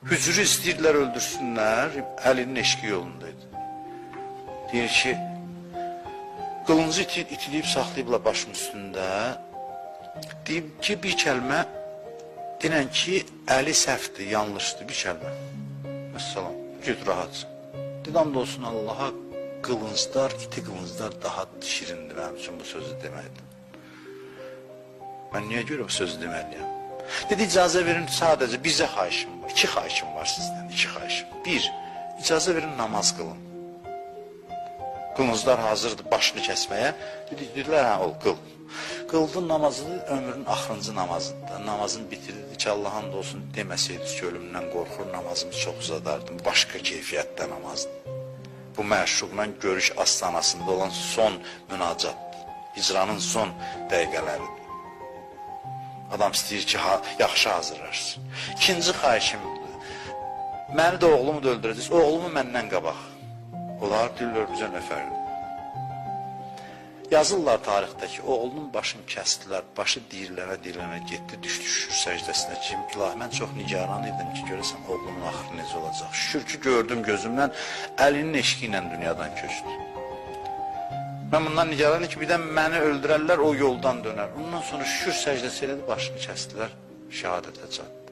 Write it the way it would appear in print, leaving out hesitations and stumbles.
Hücrü istəyirlər öldürsünlər, Əlinin eşqi yolundaydı. Deyir ki, qılıncı itiliyib saxlayıblar başım üstündə. Deyib ki, bir kəlmə, denən ki, Əli səhvdir, yanlışdır, bir kəlmə. Məsələn, güt rahatsın. Dedəm də olsun Allaha, qılınclar, iti qılınclar daha şirindir mənim üçün bu sözü deməkdir. Mən niyə görə bu sözü deməliyəm? Dedi, icazə verin, sadəcə bizə xahişim var. 2 xahişim var sizdən, 2 xahişim. 1, icazə verin, namaz qılın. Qılınclar hazırdır başını kəsməyə. Dedilər, hə, ol, qıl. Qıldın namazı ömrünün axırıncı namazıdır. Namazını bitirdi ki, Allah'ın da olsun deməsəydiniz ki, ölümdən qorxur, namazımı çox uzadardım. Başqa keyfiyyətdə namazdır. Bu məşuqla görüş astanasında olan son münacatdır. Hicranın son dəqiqələridir. Adam istəyir ki, yaxşı hazırlarsın. 2-ci xahişimdir. Məni də oğlumu da öldürəcəksiniz. Oğlumu məndən qabaq. Onlar deyirlər bizə nə fərqdir? Yazırlar tarixdə ki, oğlunun başını kəstdilər, başı deyirlənə getdi, düşdü şükür səcdəsinə ki, ilahi, mən çox nigaran idim ki, görəsən oğlumun axırı necə olacaq. Şükür ki, gördüm gözümdən, Əlinin eşqi ilə dünyadan köçdü. Mən bundan nigaran ki, bir də məni öldürərlər, o yoldan dönər. Ondan sonra şükür səcdəsi elədi, başını kəstdilər, şəhadətə çatdı.